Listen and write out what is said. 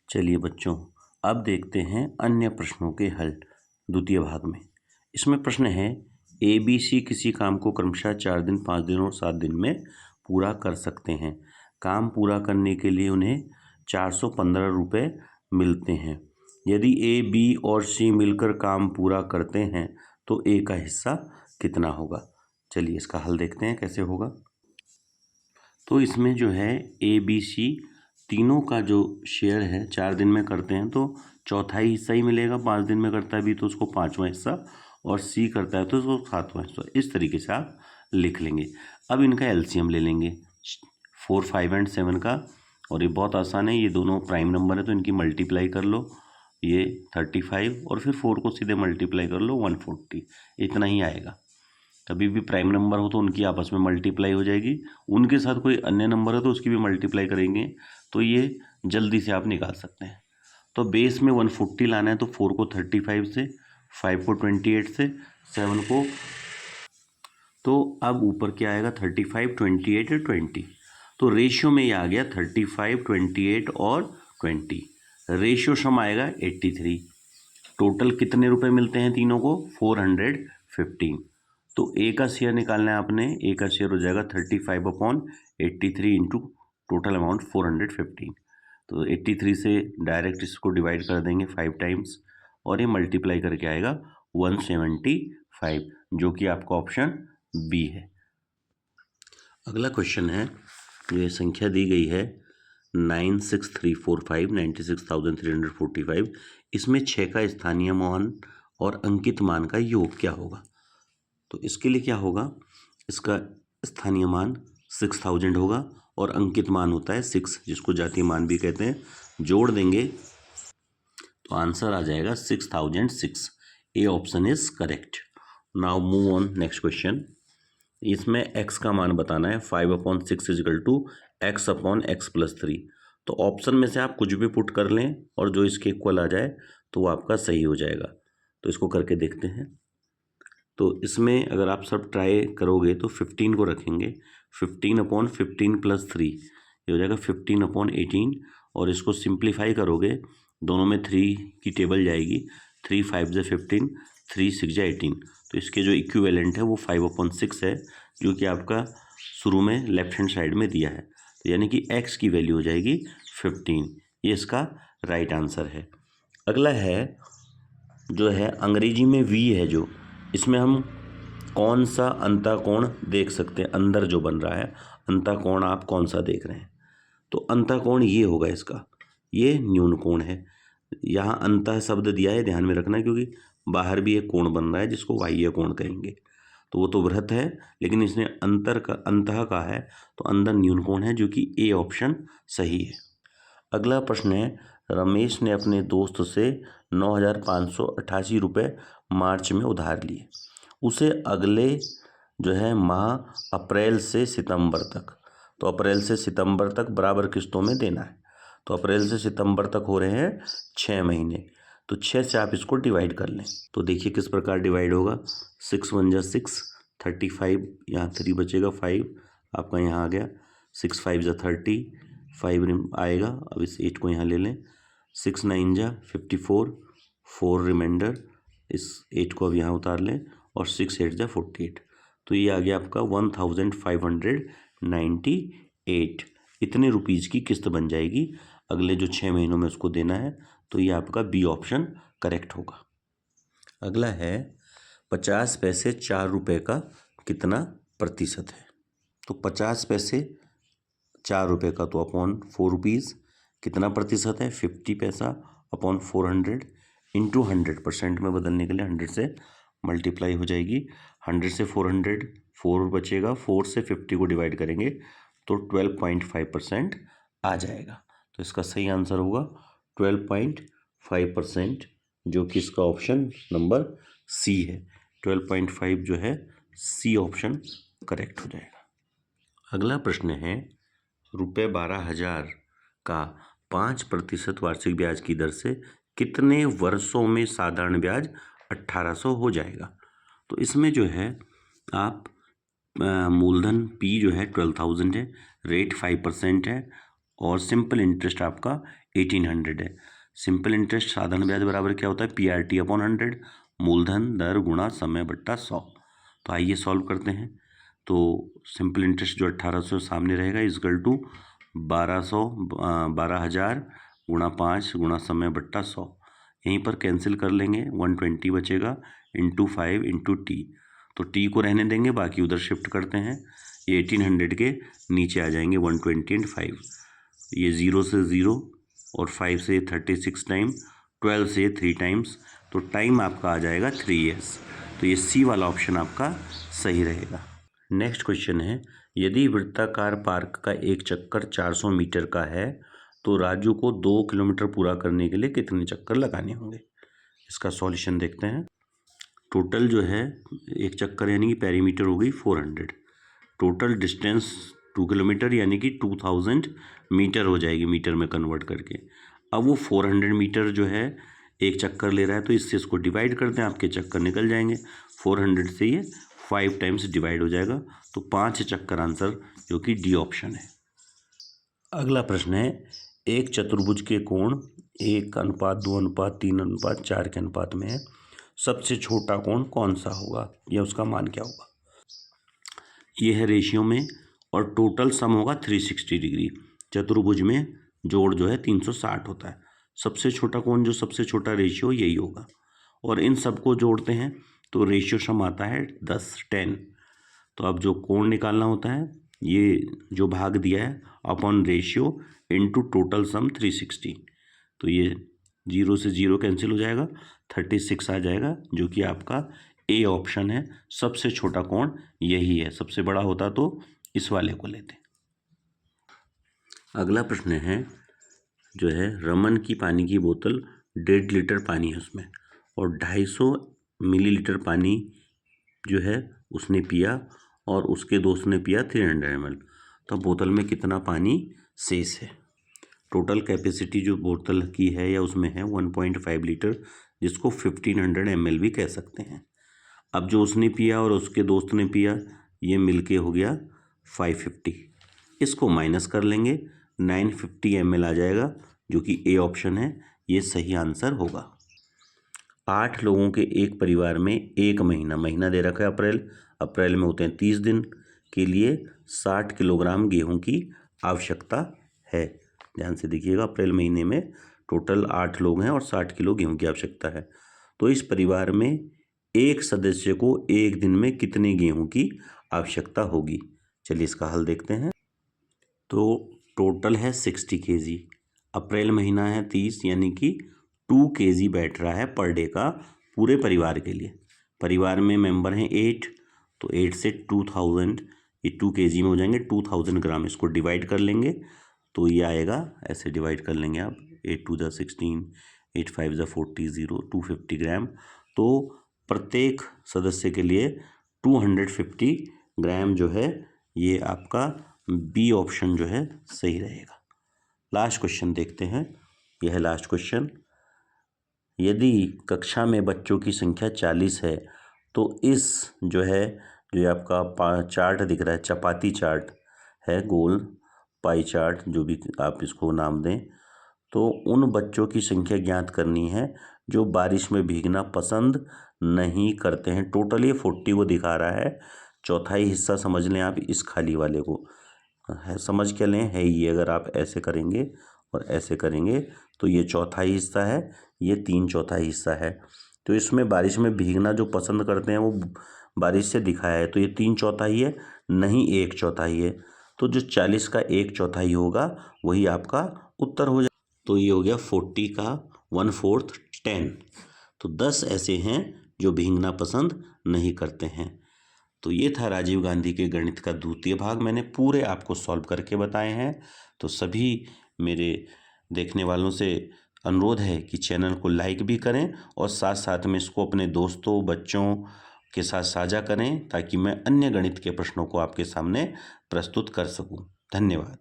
चलिए बच्चों, अब देखते हैं अन्य प्रश्नों के हल द्वितीय भाग में। इसमें प्रश्न है ए बी सी किसी काम को क्रमशः 4 दिन, 5 दिन और 7 दिन में पूरा कर सकते हैं। काम पूरा करने के लिए उन्हें 415 रुपये मिलते हैं। यदि ए बी और सी मिलकर काम पूरा करते हैं तो ए का हिस्सा कितना होगा। चलिए इसका हल देखते हैं कैसे होगा। तो इसमें जो है ए बी सी तीनों का जो शेयर है 4 दिन में करते हैं तो चौथाई हिस्सा ही मिलेगा, 5 दिन में करता है भी तो उसको 5वां हिस्सा, और सी करता है तो उसको 7वां हिस्सा। इस तरीके से आप लिख लेंगे। अब इनका एलसीएम ले लेंगे 4, 5 एंड 7 का, और ये बहुत आसान है, ये दोनों प्राइम नंबर है तो इनकी मल्टीप्लाई कर लो, ये 35 और फिर 4 को सीधे मल्टीप्लाई कर लो 140, इतना ही आएगा। कभी भी प्राइम नंबर हो तो उनकी आपस में मल्टीप्लाई हो जाएगी, उनके साथ कोई अन्य नंबर है तो उसकी भी मल्टीप्लाई करेंगे, तो ये जल्दी से आप निकाल सकते हैं। तो बेस में 140 लाना है तो 4 को 35 से, 5 को 28 से, 7 को, तो अब ऊपर क्या आएगा 35, 28 और 20। तो रेशियो में ये आ गया 35, 28 और 20। रेशियो सम आएगा 83। टोटल कितने रुपए मिलते हैं तीनों को 415। तो ए का शेयर निकालना है आपने, ए का शेयर हो जाएगा 35/83 इंटू टोटल अमाउंट 415। तो 83 से डायरेक्ट इसको डिवाइड कर देंगे 5 टाइम्स और ये मल्टीप्लाई करके आएगा 175, जो कि आपका ऑप्शन बी है। अगला क्वेश्चन है, ये संख्या दी गई है 96345, 96,345। इसमें 6 का स्थानीय मान और अंकित मान का योग क्या होगा। तो इसके लिए क्या होगा, इसका स्थानीय मान 6000 होगा और अंकित मान होता है 6, जिसको जातीय मान भी कहते हैं। जोड़ देंगे तो आंसर आ जाएगा 6006। A option is correct. Now move on next question. इसमें x का मान बताना है 5/6 = x/x+3। तो ऑप्शन में से आप कुछ भी पुट कर लें और जो इसके इक्वल आ जाए तो वो आपका सही हो जाएगा। तो इसको करके देखते हैं। तो इसमें अगर आप सब ट्राई करोगे तो 15 को रखेंगे, 15/15 + 3 ये हो जाएगा 15/18, और इसको सिंप्लीफाई करोगे, दोनों में 3 की टेबल जाएगी, 3 5 × 15, 3 6 × 18। तो इसके जो इक्विवेलेंट है वो 5/6 है, जो कि आपका शुरू में लेफ्ट हैंड साइड में दिया है। तो यानी कि x की वैल्यू हो जाएगी 15। ये इसका राइट आंसर है। अगला है जो है अंग्रेजी में v है, जो इसमें हम कौन सा अंतःकोण देख सकते हैं, अंदर जो बन रहा है अंतःकोण आप कौन सा देख रहे हैं। तो अंतःकोण ये होगा इसका, ये न्यून कोण है। यहाँ अंतः शब्द दिया है, ध्यान में रखना, क्योंकि बाहर भी एक कोण बन रहा है जिसको बाह्य कोण कहेंगे। तो वो तो वृत्त है, लेकिन इसने अंतः का है तो अंदर न्यून कोण है, जो कि ए ऑप्शन सही है। अगला प्रश्न है, रमेश ने अपने दोस्त से 9588 रुपये मार्च में उधार लिए। उसे अगले जो है माह अप्रैल से सितंबर तक, तो अप्रैल से सितंबर तक बराबर किस्तों में देना है। तो अप्रैल से सितंबर तक हो रहे हैं 6 महीने, तो 6 से आप इसको डिवाइड कर लें। तो देखिए किस प्रकार डिवाइड होगा। 6 1 = 6, 35, यहाँ 3 बचेगा, 5 आपका यहाँ आ गया, 6 5 = 30, 5 आएगा। अब इस 8 को यहाँ ले लें, 6 9 = 54, 4 रिमाइंडर, इस 8 को अब यहाँ उतार लें, और 6 8 = 48। तो ये आ गया आपका 1598। इतने रुपीज़ की किस्त बन जाएगी, अगले जो 6 महीनों में उसको देना है। तो ये आपका बी ऑप्शन करेक्ट होगा। अगला है 50 पैसे 4 रुपये का कितना प्रतिशत है। तो 50 पैसे 4 रुपये का तो अपॉन 4 रुपीज़ कितना प्रतिशत है, 50 पैसा अपॉन 400 इंटू 100%। में बदलने के लिए 100 से मल्टीप्लाई हो जाएगी। 100 से 400, 4 बचेगा, 4 से 50 को डिवाइड करेंगे तो 12.5% आ जाएगा। तो इसका सही आंसर होगा 12.5%, जो कि इसका ऑप्शन नंबर सी है। 12.5 जो है सी ऑप्शन करेक्ट हो जाएगा। अगला प्रश्न है, ₹12,000 का 5% वार्षिक ब्याज की दर से कितने वर्षों में साधारण ब्याज 1800 हो जाएगा। तो इसमें जो है आप मूलधन P जो है 12,000 है, रेट 5% है, और सिंपल इंटरेस्ट आपका 1800 है। सिंपल इंटरेस्ट साधारण ब्याज बराबर क्या होता है, PRT अपॉन 100, मूलधन दर गुणा समय बट्टा 100। तो आइए सॉल्व करते हैं। तो सिंपल इंटरेस्ट जो 1800 सामने रहेगा इजकल टू 12,000 गुणा 5 गुणा समय बट्टा 100। यहीं पर कैंसिल कर लेंगे, 120 बचेगा इंटू 5 इंटू टी। तो टी को रहने देंगे, बाकी उधर शिफ्ट करते हैं। ये 1800 के नीचे आ जाएंगे 120 एंड 5। ये 0 से 0 और 5 से 36 टाइम, 12 से 3 टाइम्स, तो टाइम आपका आ जाएगा 3 years। तो ये सी वाला ऑप्शन आपका सही रहेगा। नेक्स्ट क्वेश्चन है, यदि वृत्ताकार पार्क का एक चक्कर 400 मीटर का है तो राजू को 2 किलोमीटर पूरा करने के लिए कितने चक्कर लगाने होंगे। इसका सॉल्यूशन देखते हैं। टोटल जो है एक चक्कर यानी कि पेरीमीटर हो गई 400, टोटल डिस्टेंस 2 किलोमीटर यानी कि 2000 मीटर हो जाएगी मीटर में कन्वर्ट करके। अब वो 400 मीटर जो है एक चक्कर ले रहा है, तो इससे इसको डिवाइड करते हैं, आपके चक्कर निकल जाएंगे। 400 से ये 5 टाइम्स डिवाइड हो जाएगा, तो 5 चक्कर आंसर, जो कि डी ऑप्शन है। अगला प्रश्न है, एक चतुर्भुज के कोण 1:2:3:4 के अनुपात में है, सबसे छोटा कोण कौन सा होगा या उसका मान क्या होगा। ये है रेशियो में, और टोटल सम होगा 360 डिग्री। चतुर्भुज में जोड़ जो है 360 होता है। सबसे छोटा कोण जो सबसे छोटा रेशियो यही होगा, और इन सबको जोड़ते हैं तो रेशियो सम आता है 10:10। तो अब जो कोण निकालना होता है, ये जो भाग दिया है upon ratio into total sum 360। तो ये 0 से 0 कैंसिल हो जाएगा, 36 आ जाएगा, जो कि आपका ए ऑप्शन है। सबसे छोटा कोण यही है, सबसे बड़ा होता तो इस वाले को लेते। अगला प्रश्न है, जो है रमन की पानी की बोतल 1.5 लीटर पानी है उसमें, और 250 मिलीलीटर पानी जो है उसने पिया, और उसके दोस्त ने पिया 300 ml। तो बोतल में कितना पानी शेष है। टोटल कैपेसिटी जो बोतल की है या उसमें है 1.5 लीटर, जिसको 1500 ml भी कह सकते हैं। अब जो उसने पिया और उसके दोस्त ने पिया, ये मिलके हो गया 550। इसको माइनस कर लेंगे, 950 ml आ जाएगा, जो कि ए ऑप्शन है, ये सही आंसर होगा। 8 लोगों के एक परिवार में एक महीना दे रखा है अप्रैल में होते हैं 30 दिन के लिए 60 किलोग्राम गेहूं की आवश्यकता है। ध्यान से देखिएगा, अप्रैल महीने में टोटल 8 लोग हैं और 60 किलो गेहूं की आवश्यकता है। तो इस परिवार में एक सदस्य को एक दिन में कितने गेहूं की आवश्यकता होगी। चलिए इसका हल देखते हैं। तो टोटल है 60 kg, अप्रैल महीना है 30, यानी कि 2 kg बैठ रहा है पर डे का पूरे परिवार के लिए। परिवार में मेंबर हैं 8, तो 8 से 2000, ये 2 kg में हो जाएंगे 2000 ग्राम। इसको डिवाइड कर लेंगे तो ये आएगा, ऐसे डिवाइड कर लेंगे आप, 8 2 = 16, 8 5 = 40, 250 ग्राम। तो प्रत्येक सदस्य के लिए 250 ग्राम जो है, ये आपका बी ऑप्शन जो है सही रहेगा। लास्ट क्वेश्चन देखते हैं, यह है लास्ट क्वेश्चन। यदि कक्षा में बच्चों की संख्या 40 है तो इस जो है, जो आपका चार्ट दिख रहा है, चपाती चार्ट है, गोल पाई चार्ट, जो भी आप इसको नाम दें, तो उन बच्चों की संख्या ज्ञात करनी है जो बारिश में भीगना पसंद नहीं करते हैं। टोटल ये 40 को दिखा रहा है, चौथाई हिस्सा समझ लें आप इस खाली वाले को, है समझ के लें, है ये। अगर आप ऐसे करेंगे और ऐसे करेंगे तो ये चौथाई हिस्सा है, ये 3/4 हिस्सा है। तो इसमें बारिश में भीगना जो पसंद करते हैं वो बारिश से दिखाया है, तो ये 3/4 है, नहीं 1/4 है। तो जो 40 का 1/4 होगा वही आपका उत्तर हो जाए। तो ये हो गया 40 का 1/4, 10। तो 10 ऐसे हैं जो भीगना पसंद नहीं करते हैं। तो ये था राजीव गांधी के गणित का द्वितीय भाग, मैंने पूरे आपको सॉल्व करके बताए हैं। तो सभी मेरे देखने वालों से अनुरोध है कि चैनल को लाइक भी करें और साथ साथ में इसको अपने दोस्तों बच्चों के साथ साझा करें, ताकि मैं अन्य गणित के प्रश्नों को आपके सामने प्रस्तुत कर सकूं। धन्यवाद।